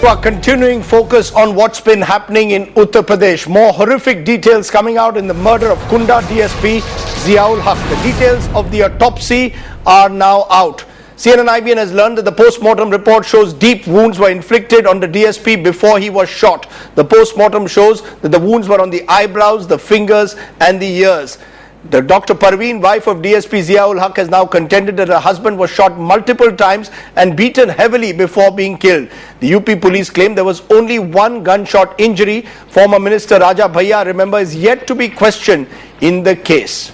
to our continuing focus on what's been happening in Uttar Pradesh. More horrific details coming out in the murder of Kunda DSP Ziaul Haq. The details of the autopsy are now out. CNN-IBN has learned that the post-mortem report shows deep wounds were inflicted on the DSP before he was shot. The post-mortem shows that the wounds were on the eyebrows, the fingers and the ears. The Dr. Parveen, wife of DSP Ziaul Haq, has now contended that her husband was shot multiple times and beaten heavily before being killed. The UP police claim there was only one gunshot injury. Former Minister Raja Bhaiya, remember, is yet to be questioned in the case.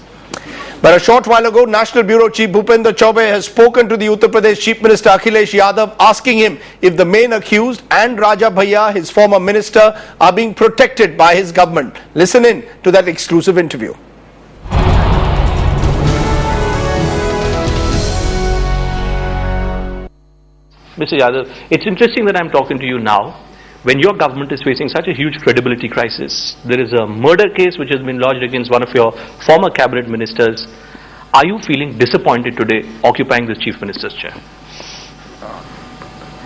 But a short while ago, National Bureau Chief Bhupender Chaubey has spoken to the Uttar Pradesh Chief Minister Akhilesh Yadav, asking him if the main accused and Raja Bhaiya, his former minister, are being protected by his government. Listen in to that exclusive interview. Mr. Yadav, it's interesting that I'm talking to you now when your government is facing such a huge credibility crisis. There is a murder case which has been lodged against one of your former cabinet ministers. Are you feeling disappointed today occupying this chief minister's chair?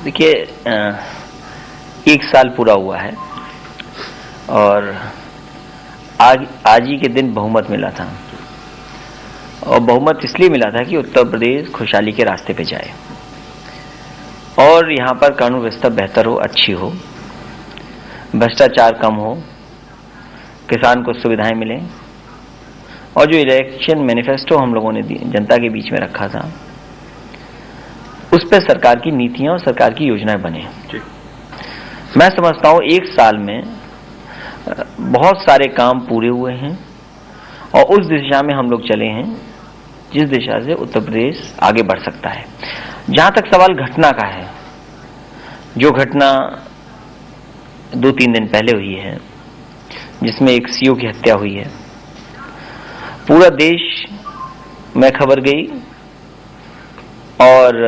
देखिए, एक साल पूरा हुआ है और आज ही के दिन बहुमत मिला था और बहुमत इसलिए मिला था कि उत्तर प्रदेश खुशहाली के रास्ते पे जाए और यहाँ पर कानून व्यवस्था बेहतर हो, अच्छी हो, भ्रष्टाचार कम हो, किसान को सुविधाएं मिलें और जो इलेक्शन मैनिफेस्टो हम लोगों ने जनता के बीच में रखा था उस पर सरकार की नीतियां और सरकार की योजनाएं बने। मैं समझता हूं एक साल में बहुत सारे काम पूरे हुए हैं और उस दिशा में हम लोग चले हैं जिस दिशा से उत्तर प्रदेश आगे बढ़ सकता है। जहां तक सवाल घटना का है, जो घटना 2-3 दिन पहले हुई है जिसमें एक सीओ की हत्या हुई है, पूरा देश में खबर गई और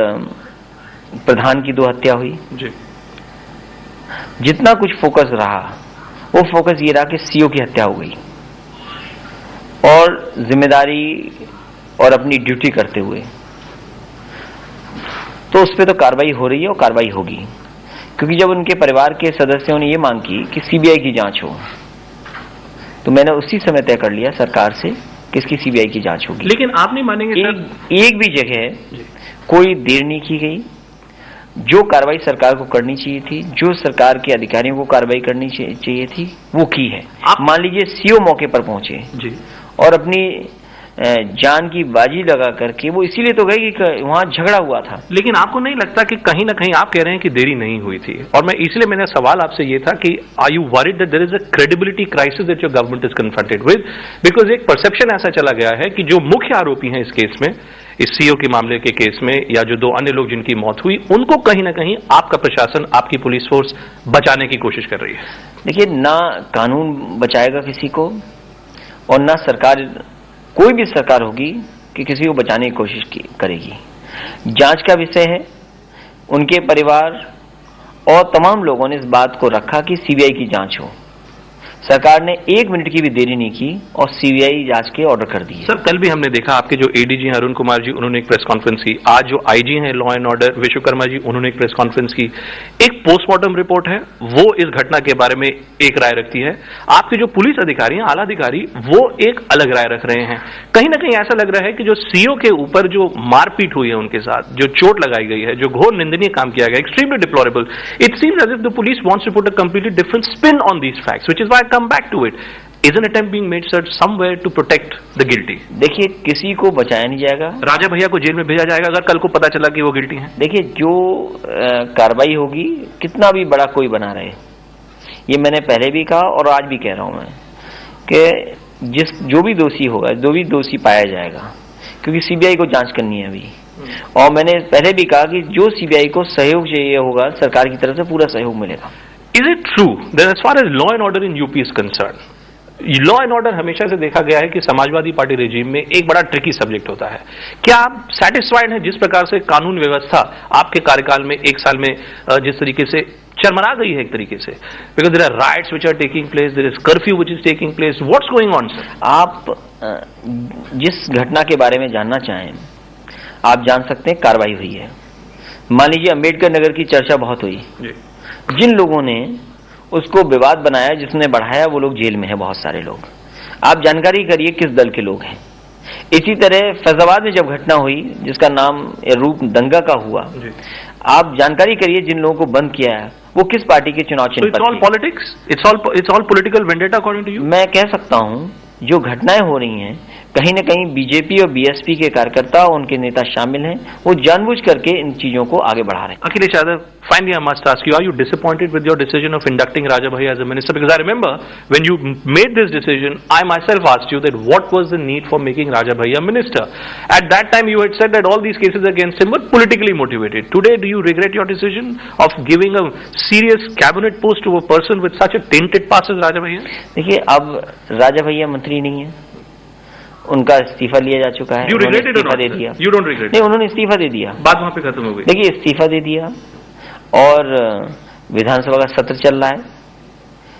प्रधान की 2 हत्या हुई जी। जितना कुछ फोकस रहा वो फोकस ये रहा कि सीओ की हत्या हो गई और जिम्मेदारी और अपनी ड्यूटी करते हुए तो उस पर तो कार्रवाई हो रही है और कार्रवाई होगी, क्योंकि जब उनके परिवार के सदस्यों ने ये मांग की कि सीबीआई की जांच हो तो मैंने उसी समय तय कर लिया सरकार से कि इसकी सीबीआई की जांच होगी। लेकिन आप नहीं मानेंगे एक भी जगह कोई देर नहीं की गई। जो कार्रवाई सरकार को करनी चाहिए थी, जो सरकार के अधिकारियों को कार्रवाई करनी चाहिए थी, वो की है। आप मान लीजिए सीओ मौके पर पहुंचे जी और अपनी जान की बाजी लगा करके वो इसीलिए तो गए कि वहां झगड़ा हुआ था। लेकिन आपको नहीं लगता कि कहीं ना कहीं आप कह रहे हैं कि देरी नहीं हुई थी? और मैं इसलिए मैंने सवाल आपसे ये था कि are you worried that there is a credibility crisis that your government is confronted with? Because एक परसेप्शन ऐसा चला गया है कि जो मुख्य आरोपी हैं इस केस में, इस सीओ के मामले के केस में, या जो 2 अन्य लोग जिनकी मौत हुई, उनको कहीं ना कहीं आपका प्रशासन, आपकी पुलिस फोर्स बचाने की कोशिश कर रही है। देखिए, ना कानून बचाएगा किसी को और ना सरकार, कोई भी सरकार होगी कि किसी को बचाने की कोशिश करेगी। जांच का विषय है। उनके परिवार और तमाम लोगों ने इस बात को रखा कि सीबीआई की जांच हो। सरकार ने 1 मिनट की भी देरी नहीं की और सीबीआई जांच के ऑर्डर कर दिए। सर, कल भी हमने देखा आपके जो एडीजी हैं अरुण कुमार जी, उन्होंने एक प्रेस कॉन्फ्रेंस की। आज जो आईजी हैं law and order Vishwakarma ji, उन्होंने एक प्रेस कॉन्फ्रेंस की। एक पोस्टमार्टम रिपोर्ट है, वो इस घटना के बारे में एक राय रखती है। आपके जो पुलिस अधिकारी हैं, आला अधिकारी, वो एक अलग राय रख रहे हैं। कहीं ना कहीं ऐसा लग रहा है कि जो सीओ के ऊपर जो मारपीट हुई है, उनके साथ जो चोट लगाई गई है, जो घोर निंदनीय काम किया गया, extremely deplorable, it seems as if the police wants to put a completely different spin on these facts, which is why I come back to it. Is an attempt being made, sir, somewhere to protect the guilty? देखिए, किसी को बचाया नहीं जाएगा। राजा भैया को jail में भेजा जाएगा अगर कल को पता चला कि वो गिल्टी हैं। देखिए, जो कार्रवाई होगी, कितना भी बड़ा कोई बना रहे, ये मैंने पहले भी कहा और आज भी कह रहा हूं मैं कि जो भी दोषी होगा, जो भी दोषी पाया जाएगा, क्योंकि सीबीआई को जांच करनी है अभी। और मैंने पहले भी कहा कि जो सीबीआई को सहयोग चाहिए होगा, सरकार की तरफ से पूरा सहयोग मिलेगा। Is it true that as far as law and order in UP is concerned, law and order हमेशा से देखा गया है कि समाजवादी पार्टी रेजिम में एक बड़ा ट्रिकी सब्जेक्ट होता है? क्या आप सेटिस्फाइड हैं जिस प्रकार से कानून व्यवस्था आपके कार्यकाल में 1 साल में जिस तरीके से चरमरा गई है एक तरीके से? Because there are riots which are taking place, there is curfew which is taking place, what's going on sir? आप जिस घटना के बारे में जानना चाहें आप जान सकते हैं। कार्रवाई हुई है। मान लीजिए अम्बेडकर नगर की चर्चा बहुत हुई जिन लोगों ने उसको विवाद बनाया, जिसने बढ़ाया, वो लोग जेल में हैं, बहुत सारे लोग। आप जानकारी करिए किस दल के लोग हैं। इसी तरह फैजाबाद में जब घटना हुई जिसका नाम रूप दंगा का हुआ, आप जानकारी करिए जिन लोगों को बंद किया है वो किस पार्टी के चुनाव चिन्ह पर थे। It's all politics, it's all political vendetta according to you. मैं कह सकता हूं जो घटनाएं हो रही हैं कहीं न कहीं बीजेपी और बीएसपी के कार्यकर्ता और उनके नेता शामिल हैं, वो जानबूझ करके इन चीजों को आगे बढ़ा रहे हैं। Akhilesh Yadav, finally I must ask you, are you disappointed with your decision of inducting Raja Bhaiya as a minister? Because I remember when you made this decision, I myself asked you that what was the need for making Raja Bhaiya minister? At that time you had said that all these cases against him were politically motivated. Today do you regret your decision of giving a serious cabinet post to a person with such a tainted past as Raja Bhaiya? देखिए, अब राजा भैया मंत्री नहीं है, उनका इस्तीफा लिया जा चुका है। You regret it or not? दे दिया। You don't regret? नहीं, उन्होंने इस्तीफा दे दिया, बात वहां पे खत्म हो गई। देखिए इस्तीफा दे दिया और विधानसभा का सत्र चल रहा है,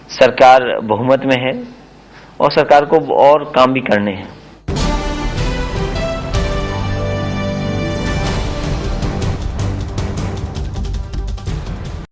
सरकार बहुमत में है और सरकार को और काम भी करने हैं।